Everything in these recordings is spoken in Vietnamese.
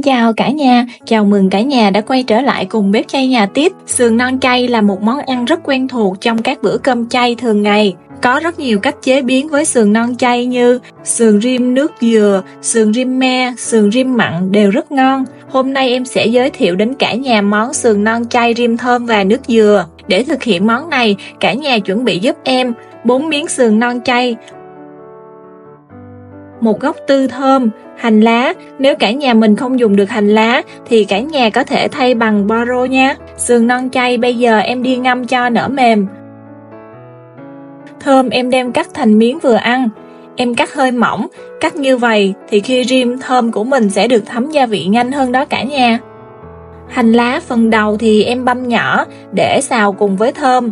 chào cả nhà, chào mừng cả nhà đã quay trở lại cùng bếp chay nhà tiếp. Sườn non chay là một món ăn rất quen thuộc trong các bữa cơm chay thường ngày. Có rất nhiều cách chế biến với sườn non chay như sườn rim nước dừa, sườn rim me, sườn rim mặn đều rất ngon. Hôm nay em sẽ giới thiệu đến cả nhà món sườn non chay rim thơm và nước dừa. Để thực hiện món này, cả nhà chuẩn bị giúp em 4 miếng sườn non chay, 1 gốc tư thơm, hành lá. Nếu cả nhà mình không dùng được hành lá thì cả nhà có thể thay bằng boro nha. Sườn non chay bây giờ em đi ngâm cho nở mềm. Thơm em đem cắt thành miếng vừa ăn. Em cắt hơi mỏng, cắt như vậy thì khi rim thơm của mình sẽ được thấm gia vị nhanh hơn đó cả nhà. Hành lá phần đầu thì em băm nhỏ để xào cùng với thơm.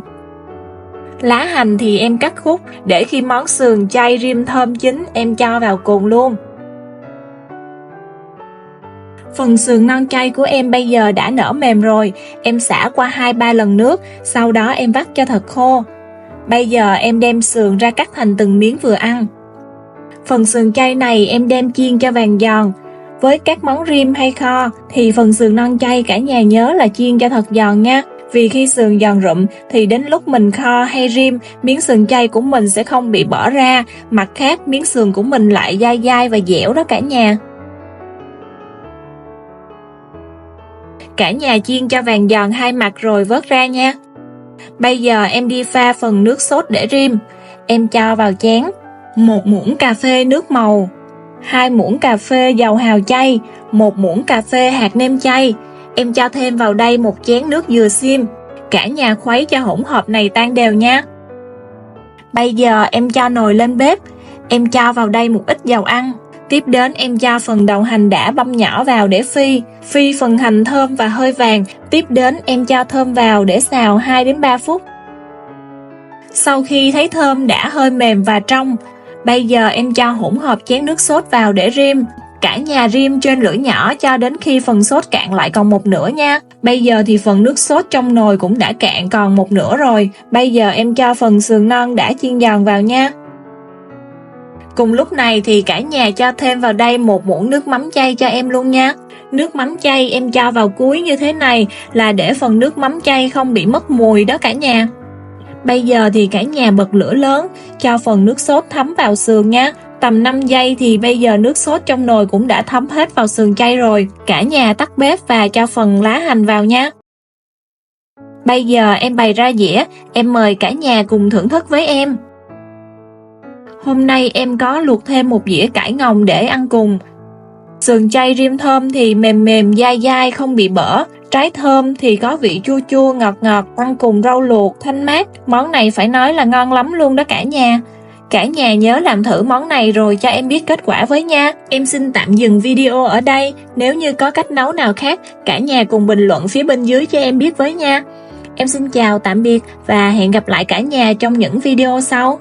Lá hành thì em cắt khúc để khi món sườn chay rim thơm chín em cho vào cùng luôn. Phần sườn non chay của em bây giờ đã nở mềm rồi, em xả qua 2-3 lần nước, sau đó em vắt cho thật khô. Bây giờ em đem sườn ra cắt thành từng miếng vừa ăn. Phần sườn chay này em đem chiên cho vàng giòn. Với các món rim hay kho thì phần sườn non chay cả nhà nhớ là chiên cho thật giòn nha. Vì khi sườn giòn rụm thì đến lúc mình kho hay rim, miếng sườn chay của mình sẽ không bị bở ra, mặt khác miếng sườn của mình lại dai dai và dẻo đó cả nhà. Cả nhà chiên cho vàng giòn hai mặt rồi vớt ra nha. Bây giờ em đi pha phần nước sốt để rim. Em cho vào chén 1 muỗng cà phê nước màu, 2 muỗng cà phê dầu hào chay, 1 muỗng cà phê hạt nêm chay. Em cho thêm vào đây 1 chén nước dừa xiêm. Cả nhà khuấy cho hỗn hợp này tan đều nha. Bây giờ em cho nồi lên bếp. Em cho vào đây một ít dầu ăn. Tiếp đến em cho phần đậu hành đã băm nhỏ vào để phi phần hành thơm và hơi vàng. Tiếp đến em cho thơm vào để xào 2-3 phút. Sau khi thấy thơm đã hơi mềm và trong, bây giờ em cho hỗn hợp chén nước sốt vào để rim. Cả nhà rim trên lửa nhỏ cho đến khi phần sốt cạn lại còn 1/2 nha. Bây giờ thì phần nước sốt trong nồi cũng đã cạn còn 1/2 rồi. Bây giờ em cho phần sườn non đã chiên giòn vào nha. Cùng lúc này thì cả nhà cho thêm vào đây 1 muỗng nước mắm chay cho em luôn nha. Nước mắm chay em cho vào cuối như thế này là để phần nước mắm chay không bị mất mùi đó cả nhà. Bây giờ thì cả nhà bật lửa lớn, cho phần nước sốt thấm vào sườn nha. Tầm 5 giây thì bây giờ nước sốt trong nồi cũng đã thấm hết vào sườn chay rồi. Cả nhà tắt bếp và cho phần lá hành vào nha. Bây giờ em bày ra dĩa, em mời cả nhà cùng thưởng thức với em. Hôm nay em có luộc thêm 1 dĩa cải ngồng để ăn cùng. Sườn chay rim thơm thì mềm mềm dai dai không bị bở. Trái thơm thì có vị chua chua ngọt ngọt, ăn cùng rau luộc thanh mát. Món này phải nói là ngon lắm luôn đó cả nhà. Cả nhà nhớ làm thử món này rồi cho em biết kết quả với nha. Em xin tạm dừng video ở đây. Nếu như có cách nấu nào khác, cả nhà cùng bình luận phía bên dưới cho em biết với nha. Em xin chào tạm biệt và hẹn gặp lại cả nhà trong những video sau.